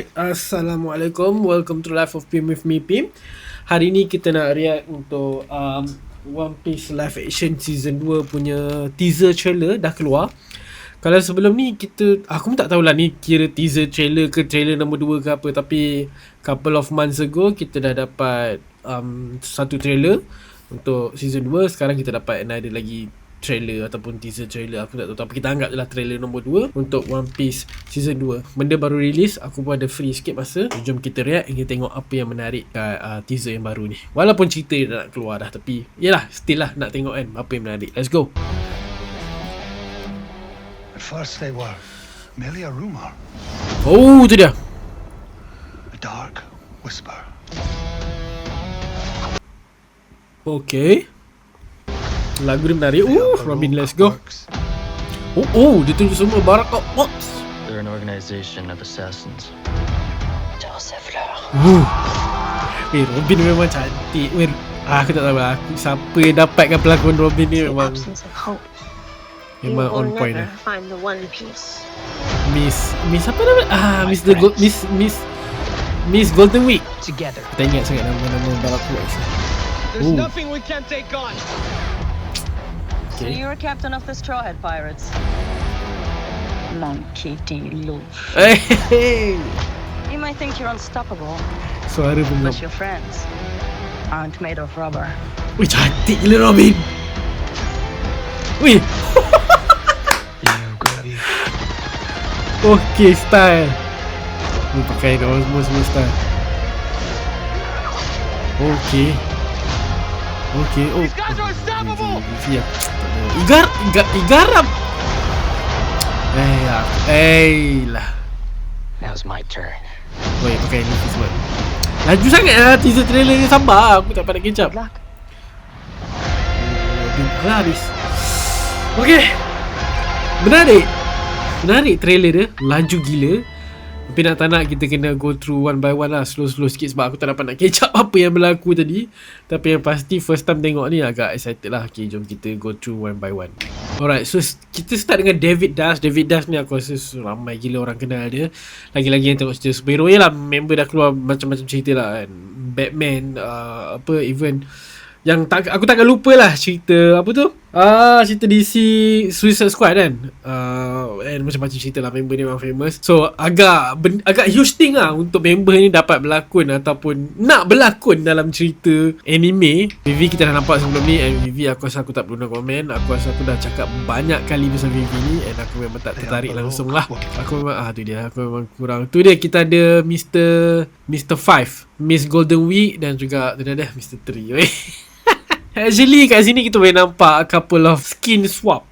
Alright, Assalamualaikum. Welcome to Life of Pim with me, Pim. Hari ni kita nak react untuk One Piece live action season 2 punya teaser trailer dah keluar. Kalau sebelum ni aku pun tak tahulah ni kira teaser trailer ke trailer nombor 2 ke apa. Tapi couple of months ago kita dah dapat satu trailer untuk season 2. Sekarang kita dapat another lagi trailer ataupun teaser trailer, aku tak tahu, tapi kita anggap je lah trailer nombor 2 untuk One Piece season 2. Benda baru release, aku pun ada free sikit masa. Jom kita react, kita tengok apa yang menarik kat teaser yang baru ni. Walaupun cerita dia dah nak keluar dah, tapi yelah, still lah nak tengok kan apa yang menarik. Let's go. At first they were merely a rumor. Oh, tu dia. A dark whisper. Okay, lagu dia menarik. Robin, let's go. Dia tunjuk semua Baraka Works. They're an organization of assassins. Joseph Lorraine. Robin memang cantik. Aku tak tahu lah siapa yang dapatkan pelakon Robin ni. Memang on point lah. Find the One Piece. Miss apa nama? Miss Golden Week. Together. Kita ingat sangat nama Baraka Works. There's nothing we can't take on. So you're a captain of the Straw Hat Pirates. Monkey D. Luffy. Hey. You might think you're unstoppable, Suara bunga. but your friends aren't made of rubber. Wih, cantik gila Robin. Wih. Okay, style. Pakai semua style. Okay. These guys are unstoppable. Igaram. Lah. Now's my turn. Woi, pakai ni semua. Laju sangat lah teaser trailer ni, sabar. Aku tak pandai kecap. Good luck. Habis. Okay. Menarik trailer dia. Laju gila. Tapi tak nak kita kena go through one by one lah, slow sikit sebab aku tak dapat nak catch up apa yang berlaku tadi. Tapi yang pasti first time tengok ni agak excited lah. Okay, jom kita go through one by one. Alright, so kita start dengan David Dash. David Dash ni aku rasa ramai gila orang kenal dia. Lagi-lagi yang tengok cerita superhero, yelah member dah keluar macam-macam cerita lah kan. Batman, even yang aku takkan lupa lah cerita apa tu, cerita DC Suicide Squad kan, and macam-macam cerita lah. Member ni memang famous. So agak huge thing lah untuk member ni dapat berlakon ataupun nak berlakon dalam cerita anime. Vivi kita dah nampak sebelum ni, and Vivi aku rasa aku tak perlu nak komen. Aku rasa aku dah cakap banyak kali pasal Vivi ni, and aku memang tak tertarik langsung lah. Aku memang tu dia, aku memang kurang. Tu dia, kita ada Mr. 5, Miss Golden Week, dan juga tu dia Mr. 3. Actually kat sini kita boleh nampak a couple of skin swap.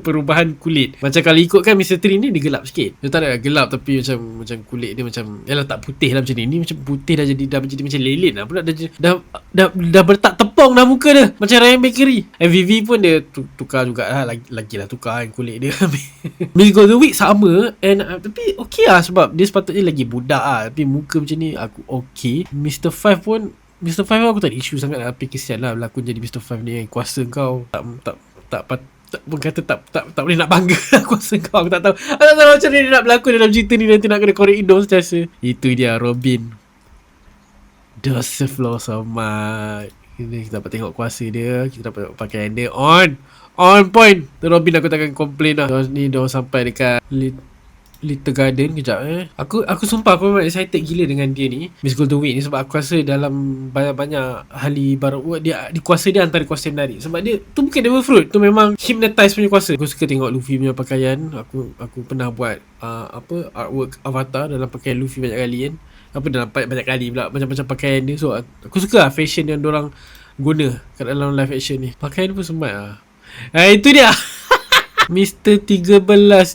Perubahan kulit. Macam kalau ikut kan Mr. 3 ni dia gelap sikit. Dia tak ada gelap, tapi macam kulit dia macam, yalah tak putih lah macam ni. Ni macam putih dah jadi macam lilin lah pula. Dah bertak tepung dah muka dia. Macam Ryan Bakery. MVV pun dia tukar jugalah. Lagilah tukar kan kulit dia. Miss Golden Week sama, and tapi okey lah sebab dia sepatutnya lagi budak lah. Tapi muka macam ni aku okey. Mr. 5 aku tak ada isu sangat lah. Tapi kesian lah berlakon jadi Mr. 5 ni kan. Kuasa kau tak boleh nak bangga. Kuasa kau aku tak tahu macam ni dia nak berlakon dalam cerita ni. Nanti nak kena korek hidung setiasa. Itu dia Robin, Joseph Lorraine. Kita dapat tengok kuasa dia, kita dapat pakaian dia on point. Robin aku takkan complain lah. Ni dah sampai dekat Little Garden kejap. Aku sumpah aku memang excited gila dengan dia ni, Miss Golden Week ni, sebab aku rasa dalam banyak ahli baru dia kuasa dia antara kuasa yang menarik. Sebab dia tu bukan Devil Fruit, tu memang hypnotize punya kuasa. Aku suka tengok Luffy punya pakaian. Aku pernah buat artwork Avatar dalam pakaian Luffy banyak kali kan. Dalam banyak kali pula macam-macam pakaian dia. So aku suka lah fashion yang diorang guna kat dalam live action ni. Pakaian pun smart lah. Itu dia. Mr. 13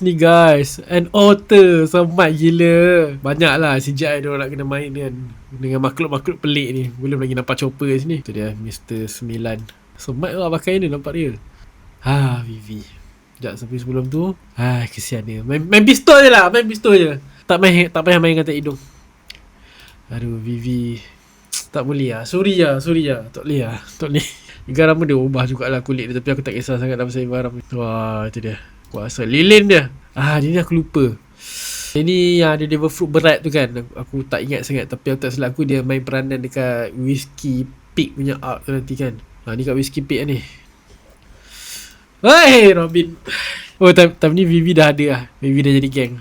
ni guys, an author, smart gila. Banyak lah CGI dia orang nak kena main kan, dengan makhluk-makhluk pelik ni. Belum lagi nampak chopper kat sini. Tu dia Mr. 9. Smart lah pakaian dia, nampak dia. Vivi. Sekejap sampai sebelum tu, kesian dia. Main pistol je lah, Tak payah main dengan tak hidung. Aduh Vivi, tak boleh lah. Sorry lah. Tak boleh. Garam pun dia ubah jugalah kulit dia. Tapi aku tak kisah sangat dalam pasal garam. Wah, itu dia kuasa lilin dia. Dia ni aku lupa. Ini yang ada devil fruit berat tu kan, aku tak ingat sangat. Tapi aku tak silap aku dia main peranan dekat Whiskey Peak punya arc tu nanti kan. Ni kat Whiskey Peak ni. Hei Robin. Oh time ni Vivi dah ada lah. Vivi dah jadi gang.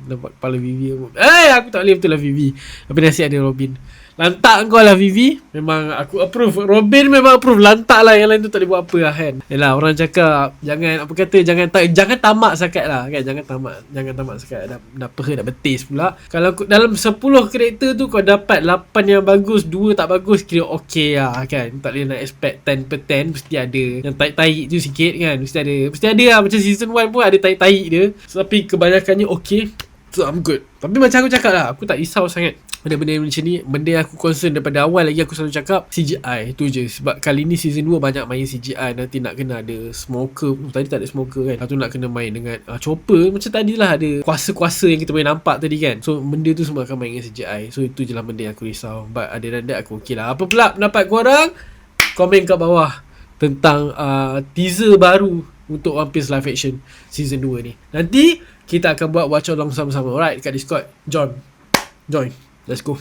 Nampak kepala Vivi. Aku tak boleh betul lah Vivi. Tapi nasib ada Robin. Lantak kau lah Vivi. Memang aku approve. Robin memang approve. Lantak lah. Yang lain tu tak boleh buat apa lah kan. Yelah orang cakap jangan apa kata jangan tamak sangat lah kan. Jangan tamak sangat. Dah peha dah betis pula. Kalau dalam 10 karakter tu kau dapat 8 yang bagus, 2 tak bagus, kira okey lah kan. Tak boleh nak expect 10 per 10. Mesti ada yang taik-taik tu sikit kan. Mesti ada lah. Macam season 1 pun ada taik-taik dia. Tapi kebanyakannya okey. So I'm good. Tapi macam aku cakap lah, aku tak risau sangat benda-benda macam ni. Benda yang aku concern daripada awal lagi, aku selalu cakap CGI tu je. Sebab kali ni season 2 banyak main CGI. Nanti nak kena ada smoker. Tadi tak ada smoker kan. Lepas tu nak kena main dengan chopper. Macam tadi lah ada kuasa-kuasa yang kita boleh nampak tadi kan. So benda tu semua akan main dengan CGI. So itu je lah benda yang aku risau. But ada dan aku okey lah. Apa pula pendapat korang? Komen kat bawah tentang teaser baru untuk One Piece live action season 2 ni. Nanti kita akan buat watch along sama-sama. Alright, kat Discord. Join. Let's go.